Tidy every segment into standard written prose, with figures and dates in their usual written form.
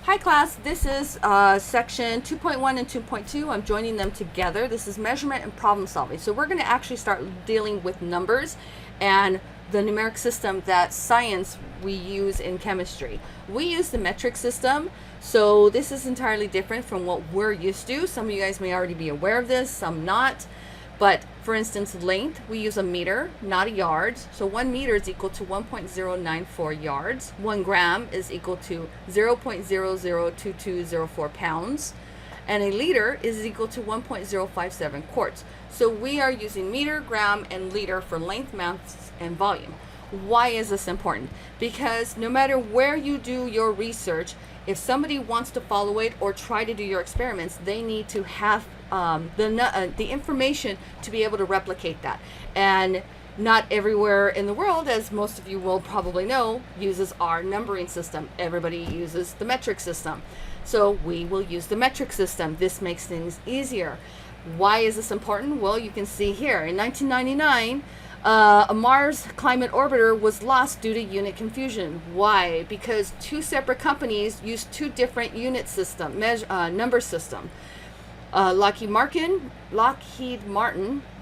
Hi class, this is section 2.1 and 2.2. I'm joining them together. This is measurement and problem solving. So we're going to actually start dealing with numbers and the numeric system that science we use in chemistry. We use the metric system, so this is entirely different from what we're used to. Some of you guys may already be aware of this, some not. But for instance, length, we use a meter, not a yard. So 1 meter is equal to 1.094 yards. 1 gram is equal to 0.002204 pounds. And a liter is equal to 1.057 quarts. So we are using meter, gram, and liter for length, mass, and volume. Why is this important? Because no matter where you do your research, if somebody wants to follow it or try to do your experiments, they need to have the information to be able to replicate that. And not everywhere in the world, as most of you will probably know, uses our numbering system. Everybody uses the metric system. So we will use the metric system. This makes things easier. Why is this important? Well, you can see here. In 1999, a Mars climate orbiter was lost due to unit confusion. Why? Because two separate companies used two different unit system, number system. Lockheed Martin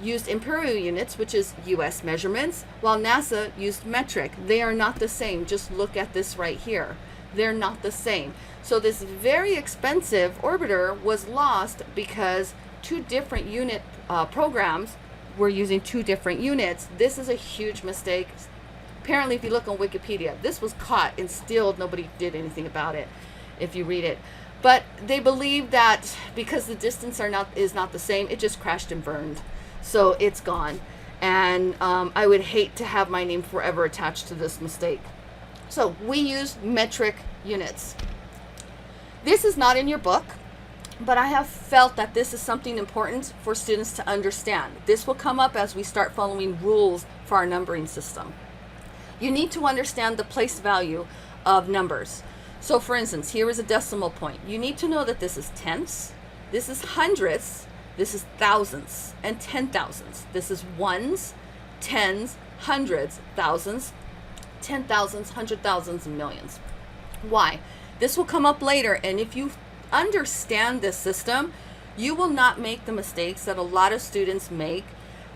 used imperial units, which is U.S. measurements, while NASA used metric. They are not the same. Just look at this right here. They're not the same. So this very expensive orbiter was lost because two different unit programs were using two different units. This is a huge mistake. Apparently, if you look on Wikipedia, this was caught and still nobody did anything about it if you read it. But they believe that because the distance is not the same, it just crashed and burned. So it's gone. And I would hate to have my name forever attached to this mistake. So we use metric units. This is not in your book, but I have felt that this is something important for students to understand. This will come up as we start following rules for our numbering system. You need to understand the place value of numbers. So for instance, here is a decimal point. You need to know that this is tenths, this is hundredths, this is thousandths, and 10,000ths. This is ones, tens, hundreds, thousands, 10,000s, 100,000s, and millions. Why? This will come up later, and if you understand this system, you will not make the mistakes that a lot of students make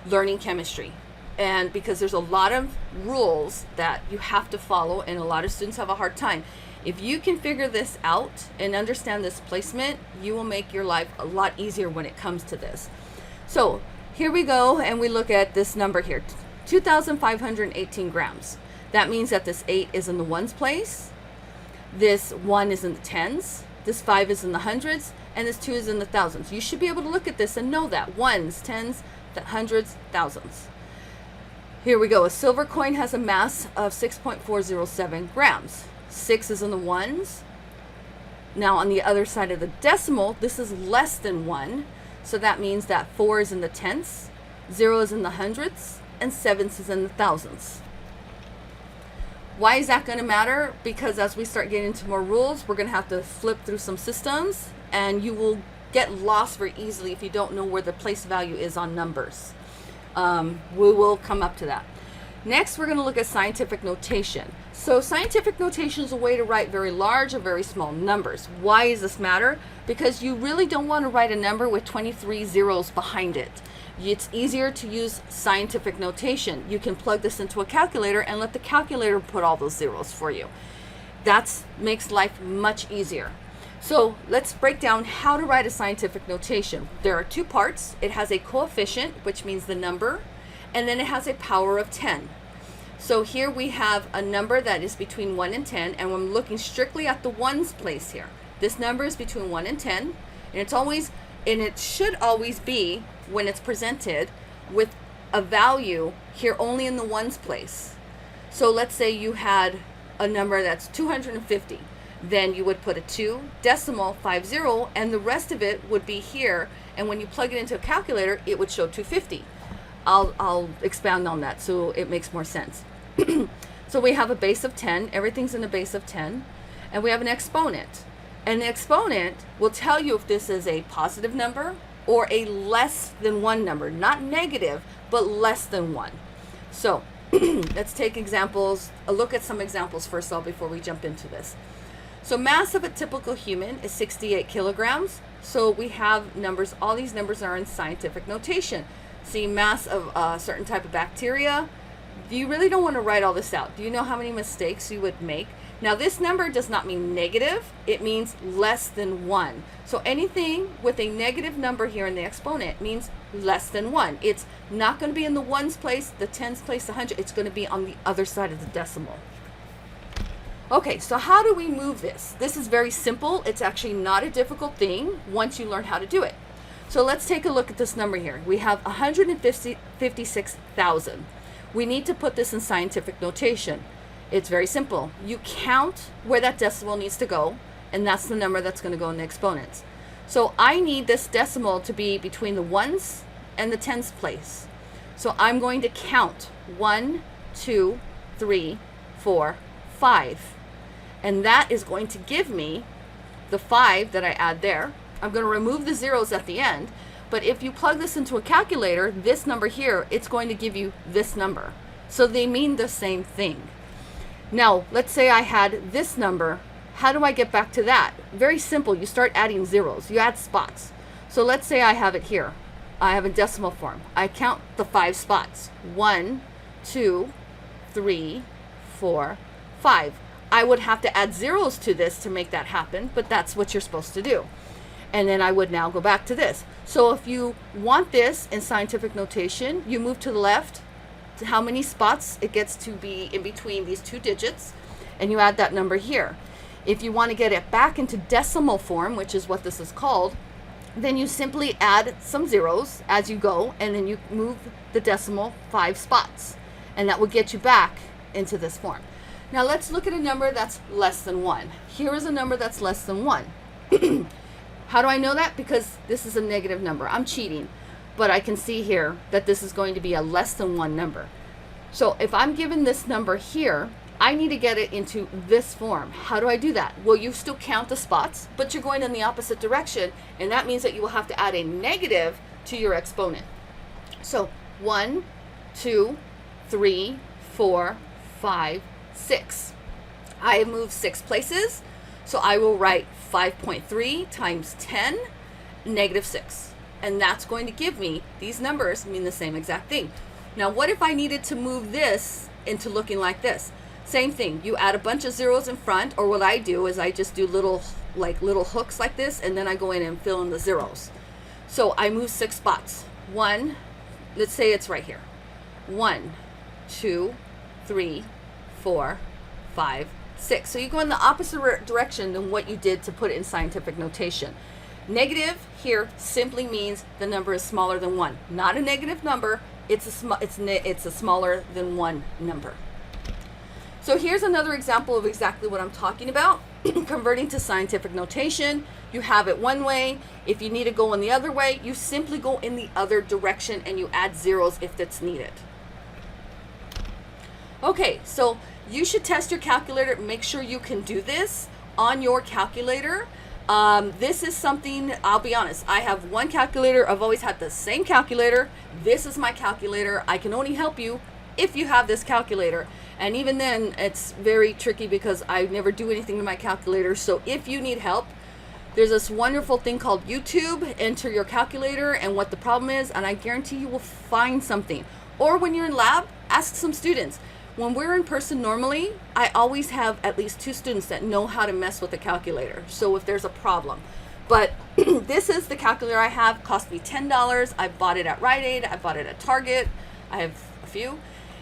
learning chemistry. And because there's a lot of rules that you have to follow, and a lot of students have a hard time. If you can figure this out and understand this placement, you will make your life a lot easier when it comes to this. So here we go, and we look at this number here, 2,518 grams. That means that this 8 is in the ones place, this 1 is in the tens, this 5 is in the hundreds, and this 2 is in the thousands. You should be able to look at this and know that. Ones, tens, hundreds, thousands. Here we go. A silver coin has a mass of 6.407 grams. 6 is in the ones. Now on the other side of the decimal, this is less than 1. So that means that 4 is in the tenths, 0 is in the hundredths, and 7 is in the thousands. Why is that going to matter? Because as we start getting into more rules, we're going to have to flip through some systems, and you will get lost very easily if you don't know where the place value is on numbers. We will come up to that. Next, we're going to look at scientific notation. So scientific notation is a way to write very large or very small numbers. Why does this matter? Because you really don't want to write a number with 23 zeros behind it. It's easier to use scientific notation. You can plug this into a calculator and let the calculator put all those zeros for you. That makes life much easier. So let's break down how to write a scientific notation. There are two parts. It has a coefficient, which means the number, and then it has a power of 10. So here we have a number that is between 1 and 10, and I'm looking strictly at the ones place here. This number is between 1 and 10, and it should always be, when it's presented, with a value here only in the ones place. So let's say you had a number that's 250. Then you would put a 2, decimal, 50, and the rest of it would be here. And when you plug it into a calculator, it would show 250. I'll expound on that so it makes more sense. So we have a base of 10. Everything's in a base of 10. And we have an exponent. And the exponent will tell you if this is a positive number or a less than 1 number. Not negative, but less than 1. So let's take examples. A look at some examples first of all before we jump into this. So mass of a typical human is 68 kilograms. So we have numbers, all these numbers are in scientific notation. See, mass of a certain type of bacteria. You really don't want to write all this out. Do you know how many mistakes you would make? Now this number does not mean negative, it means less than 1. So anything with a negative number here in the exponent means less than 1. It's not going to be in the ones place, the tens place, the hundred. It's going to be on the other side of the decimal. Okay, so how do we move this? This is very simple. It's actually not a difficult thing once you learn how to do it. So let's take a look at this number here. We have 156,000. We need to put this in scientific notation. It's very simple. You count where that decimal needs to go, and that's the number that's going to go in the exponents. So I need this decimal to be between the ones and the tens place. So I'm going to count 1, 2, 3, 4, 5. And that is going to give me the 5 that I add there. I'm going to remove the zeros at the end. But if you plug this into a calculator, this number here, it's going to give you this number. So they mean the same thing. Now, let's say I had this number. How do I get back to that? Very simple. You start adding zeros. You add spots. So let's say I have it here. I have a decimal form. I count the 5 spots. 1, 2, 3, 4, 5. I would have to add zeros to this to make that happen, but that's what you're supposed to do. And then I would now go back to this. So if you want this in scientific notation, you move to the left to how many spots it gets to be in between these two digits, and you add that number here. If you want to get it back into decimal form, which is what this is called, then you simply add some zeros as you go, and then you move the decimal 5 spots, and that will get you back into this form. Now let's look at a number that's less than 1. Here is a number that's less than 1. How do I know that? Because this is a negative number. I'm cheating, but I can see here that this is going to be a less than 1 number. So if I'm given this number here, I need to get it into this form. How do I do that? Well, you still count the spots, but you're going in the opposite direction, and that means that you will have to add a negative to your exponent. So 1, 2, 3, 4, 5, 6. I have moved 6 places, so I will write 5.3 times 10, negative 6. And that's going to give me, these numbers mean the same exact thing. Now, what if I needed to move this into looking like this? Same thing, you add a bunch of zeros in front, or what I do is I just do little hooks like this, and then I go in and fill in the zeros. So I move 6 spots. 1, let's say it's right here. 1, 2, 3, 4, 5, 6. So you go in the opposite direction than what you did to put it in scientific notation. Negative here simply means the number is smaller than 1. Not a negative number, it's a smaller than 1 number. So here's another example of exactly what I'm talking about. Converting to scientific notation, you have it one way. If you need to go in the other way, you simply go in the other direction and you add zeros if it's needed. Okay, so you should test your calculator. Make sure you can do this on your calculator. This is something, I'll be honest, I have one calculator. I've always had the same calculator. This is my calculator. I can only help you if you have this calculator. And even then, it's very tricky because I never do anything to my calculator. So if you need help, there's this wonderful thing called YouTube. Enter your calculator and what the problem is, and I guarantee you will find something. Or when you're in lab, ask some students. When we're in person normally, I always have at least 2 students that know how to mess with the calculator. So if there's a problem. But this is the calculator I have. Cost me $10. I bought it at Rite Aid. I bought it at Target. I have a few.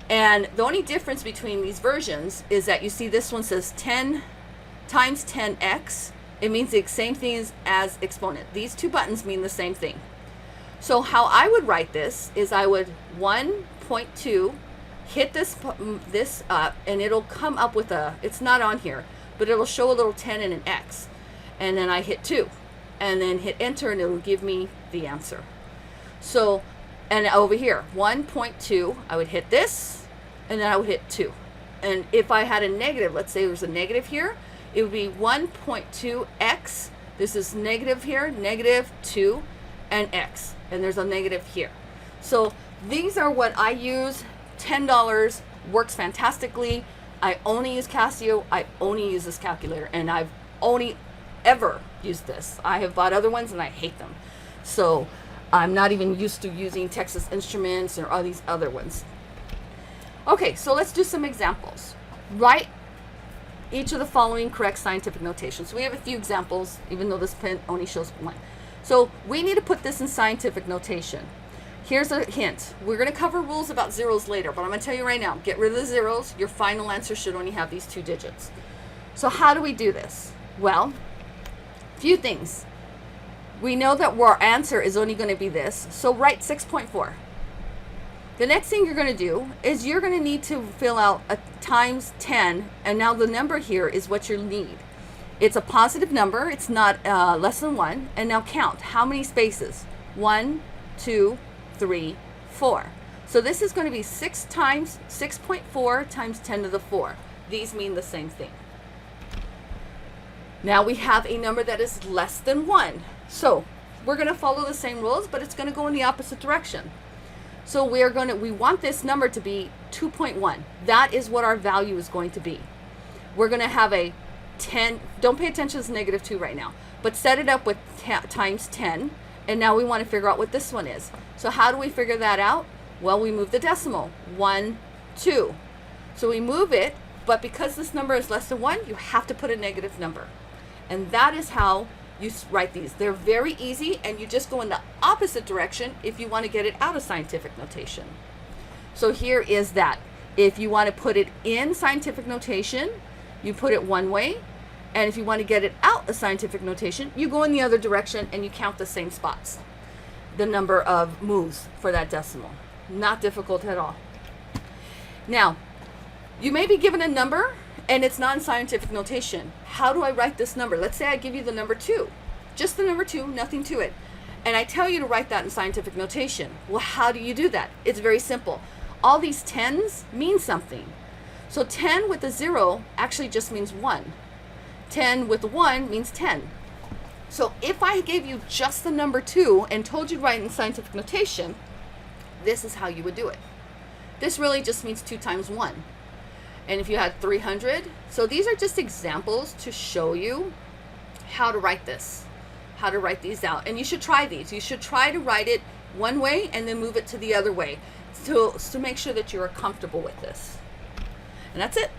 And the only difference between these versions is that you see this one says 10 times 10x. It means the same thing as exponent. These 2 buttons mean the same thing. So how I would write this is I would 1.2 hit this up, and it'll come up with a, it's not on here, but it'll show a little 10 and an X. And then I hit 2 and then hit enter, and it'll give me the answer. So, and over here, 1.2, I would hit this, and then I would hit 2. And if I had a negative, let's say there's a negative here, it would be 1.2x. This is negative here, negative 2, and x. And there's a negative here. So these are what I use. $10 works fantastically. I only use Casio. I only use this calculator, and I've only ever used this. I have bought other ones and I hate them. So I'm not even used to using Texas Instruments or all these other ones. Okay, so let's do some examples. Write each of the following correct scientific notation. So we have a few examples, even though this pen only shows one. So we need to put this in scientific notation. Here's a hint. We're going to cover rules about zeros later, but I'm going to tell you right now, get rid of the zeros. Your final answer should only have these 2 digits. So how do we do this? Well, few things. We know that our answer is only going to be this, so write 6.4. The next thing you're going to do is you're going to need to fill out a times 10, and now the number here is what you need. It's a positive number, it's not less than 1, and now count. How many spaces? 1, 2, 3, 4. So this is going to be 6 times 6.4 times 10 to the 4. These mean the same thing. Now we have a number that is less than 1. So we're going to follow the same rules, but it's going to go in the opposite direction. So we want this number to be 2.1. That is what our value is going to be. We're going to have a 10, don't pay attention to this -2 right now, but set it up with times 10. And now we want to figure out what this one is. So how do we figure that out? Well, we move the decimal, 1, 2. So we move it, but because this number is less than 1, you have to put a negative number. And that is how you write these. They're very easy, and you just go in the opposite direction if you want to get it out of scientific notation. So here is that. If you want to put it in scientific notation, you put it one way. And if you want to get it out of scientific notation, you go in the other direction and you count the same spots. The number of moves for that decimal. Not difficult at all. Now, you may be given a number and it's non-scientific notation. How do I write this number? Let's say I give you the number 2. Just the number 2, nothing to it. And I tell you to write that in scientific notation. Well, how do you do that? It's very simple. All these 10s mean something. So 10 with a 0 actually just means 1. 10 with a 1 means 10. So if I gave you just the number 2 and told you to write in scientific notation, this is how you would do it. This really just means 2 times 1. And if you had 300, so these are just examples to show you how to write this, how to write these out. And you should try these. You should try to write it one way and then move it to the other way to make sure that you are comfortable with this. And that's it.